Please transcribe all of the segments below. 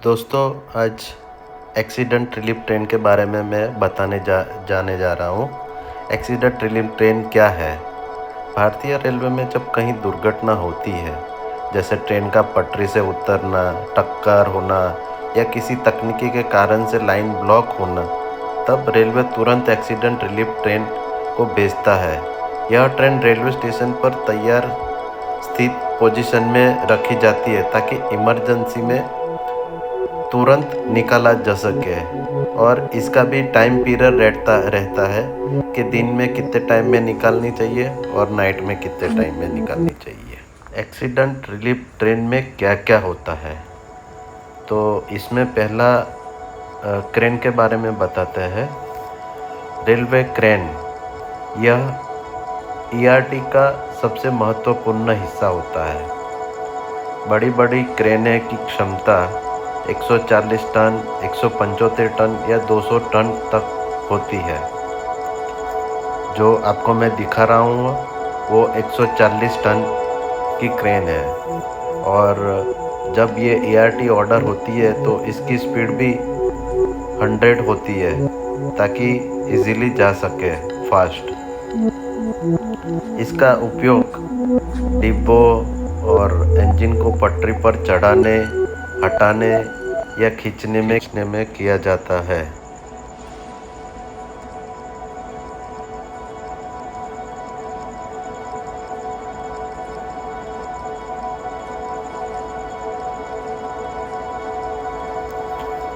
दोस्तों, आज accident relief train के बारे में मैं जाने जा रहा हूँ। एक्सीडेंट रिलीफ ट्रेन क्या है? भारतीय रेलवे में जब कहीं दुर्घटना होती है, जैसे ट्रेन का पटरी से उतरना, टक्कर होना या किसी तकनीकी के कारण से लाइन ब्लॉक होना, तब रेलवे तुरंत एक्सीडेंट रिलीफ ट्रेन को भेजता है। यह ट्रेन रेलवे स्टेशन पर तैयार स्थित पोजीशन में रखी जाती है ताकि इमरजेंसी में तुरंत निकाला जा सके। और इसका भी टाइम पीरियड रहता है कि दिन में कितने टाइम में निकालनी चाहिए और नाइट में कितने टाइम में निकालनी चाहिए। एक्सीडेंट रिलीफ ट्रेन में क्या क्या होता है, तो इसमें पहला क्रेन के बारे में बताते हैं। रेलवे क्रेन यह ईआरटी का सबसे महत्वपूर्ण हिस्सा होता है। बड़ी बड़ी क्रेनें की क्षमता 140 टन, 175 टन या 200 टन तक होती है। जो आपको मैं दिखा रहा हूँ वो 140 टन की क्रेन है। और जब ये ईआरटी ऑर्डर होती है तो इसकी स्पीड भी 100 होती है ताकि इजीली जा सके फास्ट। इसका उपयोग डिब्बों और इंजन को पटरी पर चढ़ाने, हटाने या खींचने में किया जाता है।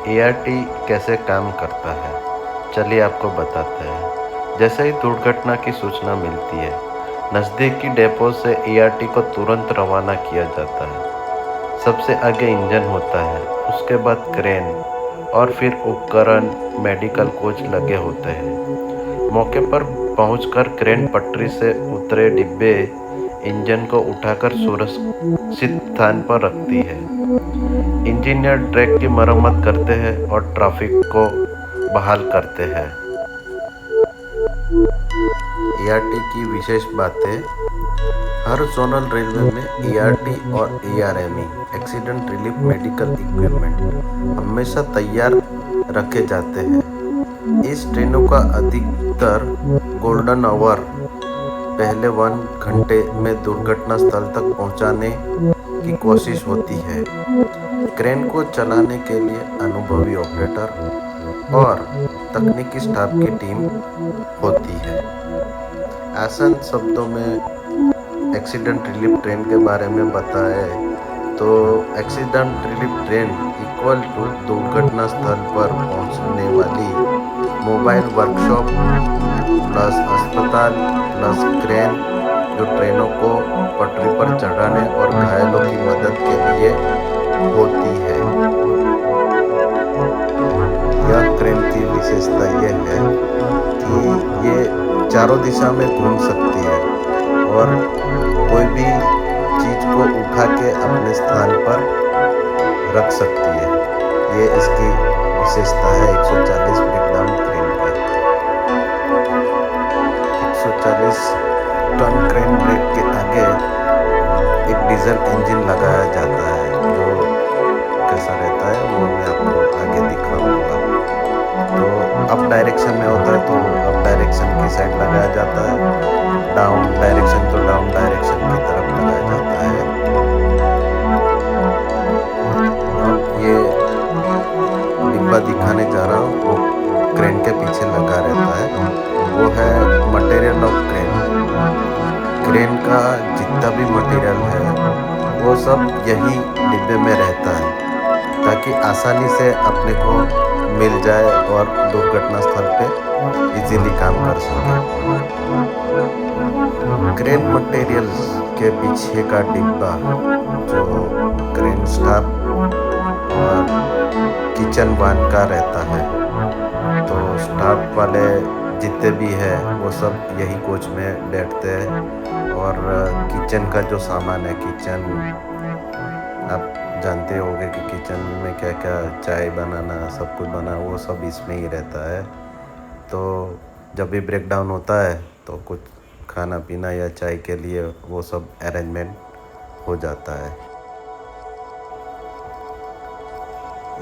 ईआरटी कैसे काम करता है, चलिए आपको बताते हैं। जैसे ही दुर्घटना की सूचना मिलती है, नज़दीकी डिपो से ईआरटी को तुरंत रवाना किया जाता है। सबसे आगे इंजन होता है, उसके बाद क्रेन और फिर उपकरण, मेडिकल कोच लगे होते हैं। मौके पर पहुंचकर क्रेन पटरी से उतरे डिब्बे इंजन को उठाकर सुरक्षित स्थान पर रखती है। इंजीनियर ट्रैक की मरम्मत करते हैं और ट्रैफिक को बहाल करते हैं। ईआरटी की विशेष बातें। हर जोनल रेलवे में ईआरटी और ARME accident relief medical equipment हमेशा तैयार रखे जाते हैं। इस ट्रेनों का अधिकतर गोल्डन आवर पहले 1 घंटे में दुर्घटना स्थल तक पहुंचाने की कोशिश होती है। क्रेन को चलाने के लिए अनुभवी ऑपरेटर और तकनीकी स्टाफ की टीम होती है। आसान शब्दों में एक्सीडेंट रिलीफ ट्रेन के बारे में बताए तो accident relief train equal to दुर्घटना स्थल पर पहुंचने वाली मोबाइल वर्कशॉप प्लस अस्पताल प्लस क्रेन, जो ट्रेनों को पटरी पर चढ़ाने और घायलों की मदद के लिए होती है। यह क्रेन की विशेषता यह है कि ये चारों दिशा में घूम सकती है और कोई भी चीज को उठा के अपने स्थान पर रख सकती है। ये इसकी विशेषता है 140 ब्रेकडाउन क्रेन का। 140 टन क्रेन ब्रेक के आगे एक डीजल इंजन लगाया जाता है, जो कैसा रहता है वो मैं आपको आगे दिखाऊंगा। तो अप डायरेक्शन में होता है तो अप डायरेक्शन की साइड लगाया जाता है, डाउन डायरेक्शन तो डाउन डायरेक्शन की तरफ लगाया जाता है। अब ये डिब्बा दिखाने जा रहा हूँ, वो क्रेन के पीछे लगा रहता है, वो है मटेरियल ऑफ क्रेन। क्रेन का जितना भी मटेरियल है वो सब यही डिब्बे में रहता है ताकि आसानी से अपने को मिल जाए और दुर्घटना स्थल पे इजीली काम कर सके। क्रेन मटेरियल्स के पीछे का डिब्बा जो क्रेन स्टाफ और किचन वान का रहता है, तो स्टाफ वाले जितने भी है वो सब यही कोच में बैठते हैं। और किचन का जो सामान है, किचन आप जानते होंगे कि किचन में क्या क्या चाय बनाना, सब कुछ बना, वो सब इसमें ही रहता है। तो जब भी ब्रेक डाउन होता है तो कुछ खाना पीना या चाय के लिए वो सब अरेंजमेंट हो जाता है।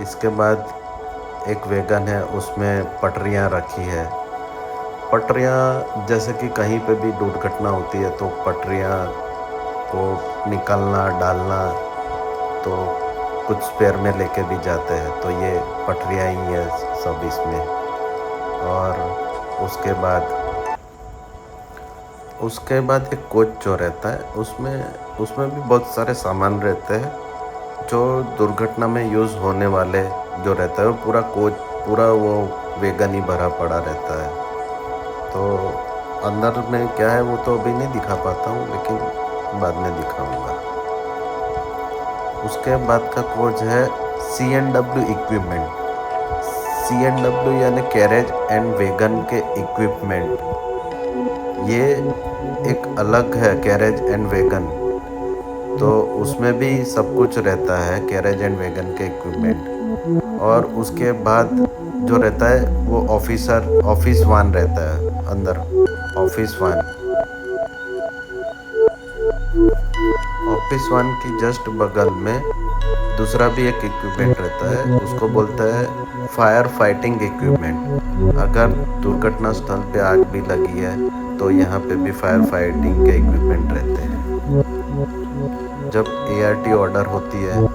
इसके बाद एक वैगन है, उसमें पटरियाँ रखी है। पटरियाँ जैसे कि कहीं पे भी दुर्घटना होती है तो पटरियाँ को निकालना डालना, तो कुछ स्पेयर में लेके भी जाते हैं, तो ये पटरियाँ ही है सब इसमें। और उसके बाद एक कोच जो रहता है, उसमें भी बहुत सारे सामान रहते हैं जो दुर्घटना में यूज़ होने वाले जो रहता है, वो पूरा वो वैगन ही भरा पड़ा रहता है। तो अंदर में क्या है वो तो अभी नहीं दिखा पाता हूँ, लेकिन बाद में दिखाऊंगा। उसके बाद का कोच है C&W इक्विपमेंट। C&W यानी कैरेज एंड वैगन के इक्विपमेंट, ये एक अलग है कैरेज एंड वैगन। तो उसमें भी सब कुछ रहता है, कैरेज एंड वैगन के इक्विपमेंट। और उसके बाद जो रहता है वो ऑफिस वान रहता है अंदर। ऑफिस वान की जस्ट बगल में दूसरा भी एक इक्विपमेंट रहता है, उसको बोलते हैं फायर फाइटिंग इक्विपमेंट। अगर दुर्घटना स्थल पे आग भी लगी है तो यहाँ पे भी फायर फाइटिंग के इक्विपमेंट रहते हैं। जब ART ऑर्डर होती है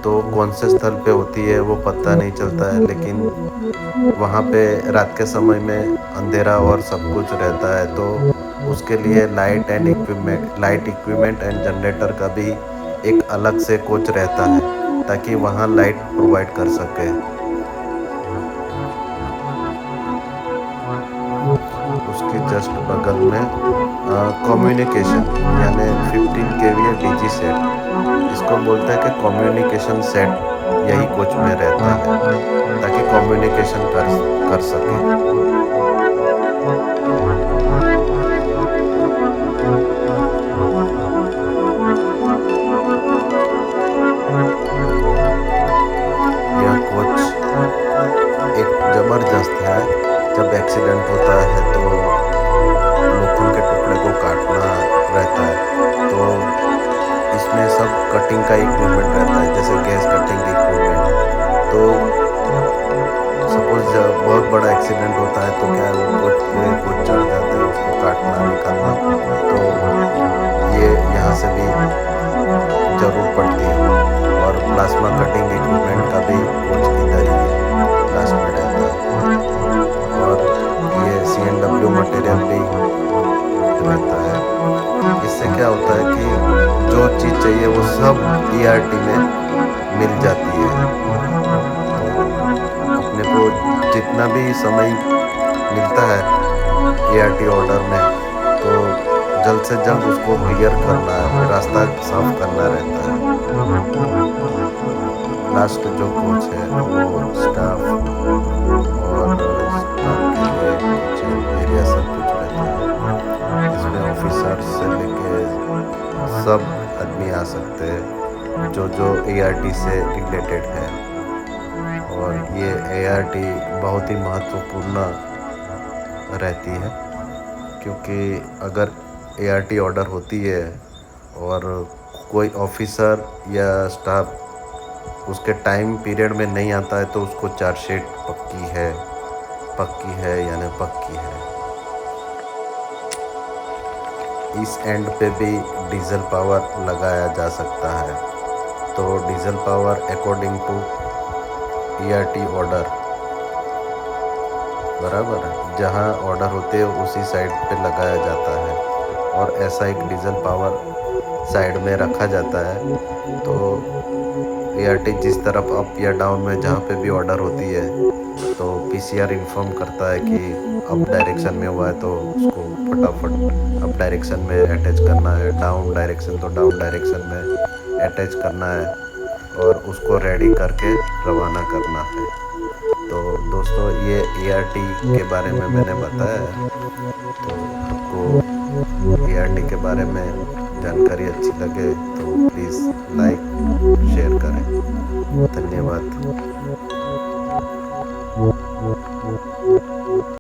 तो कौन से स्थल पे होती है वो पता नहीं चलता है, लेकिन वहाँ पे रात के समय में अंधेरा और सब कुछ रहता है, तो उसके लिए लाइट इक्विपमेंट एंड जनरेटर का भी एक अलग से कोच रहता है, ताकि वहाँ लाइट प्रोवाइड कर सके। उसके जस्ट बगल में कम्युनिकेशन यानी 15 kVA DG सेट, इसको बोलते हैं कि कम्युनिकेशन सेट यही कोच में रहता है, ताकि कम्युनिकेशन कर सके। यह कोच एक ज़बरदस्त है। जब एक्सीडेंट होता है तो लोखंड के टुकड़े को काटना रहता है, तो इसमें सब कटिंग का इक्विपमेंट रहता है, जैसे गैस कटिंग इक्विपमेंट। तो सपोज जब बहुत बड़ा एक्सीडेंट होता है तो क्या है, वो पूरे कोच चढ़ जाते हैं, उसको काटना निकालना, तो ये यहाँ से भी ज़रूर पड़ती है। और प्लाज्मा कटिंग इक्विपमेंट का भी कुछ इधर ही लास्ट में रहता है। और ये C&W मटेरियल भी रहता है। इससे क्या होता है कि जो चीज़ चाहिए वो सब ART में मिल जाती है। तो अपने को जितना भी समय मिलता है ART ऑर्डर में, तो जल्द से जल्द उसको क्लियर करना है, रास्ता साफ करना रहता है। लास्ट जो कोच है वो स्टाफ के लिए किचन एरिया सब कुछ रहता है। इसमें ऑफिसर से लेके सब आदमी आ सकते हैं जो ART से रिलेटेड है। और ये ART बहुत ही महत्वपूर्ण रहती है, क्योंकि अगर ART ऑर्डर होती है और कोई ऑफिसर या स्टाफ उसके टाइम पीरियड में नहीं आता है तो उसको चार्जशीट पक्की है यानी पक्की है। इस एंड पे भी डीजल पावर लगाया जा सकता है, तो diesel power according to ART order बराबर है, जहाँ ऑर्डर होते हैं उसी साइड पे लगाया जाता है। और ऐसा एक डीजल पावर साइड में रखा जाता है, तो ART जिस तरफ अप या डाउन में जहाँ पे भी ऑर्डर होती है तो PCR इन्फॉर्म करता है कि अप डायरेक्शन में हुआ है तो उसको फटाफट अप डायरेक्शन में अटैच करना है, डाउन डायरेक्शन तो डाउन डायरेक्शन में अटैच करना है, और उसको रेडी करके रवाना करना है। तो दोस्तों ये ART के बारे में मैंने बताया। तो आपको ART के बारे में जानकारी अच्छी लगे तो प्लीज़ लाइक शेयर करें। धन्यवाद।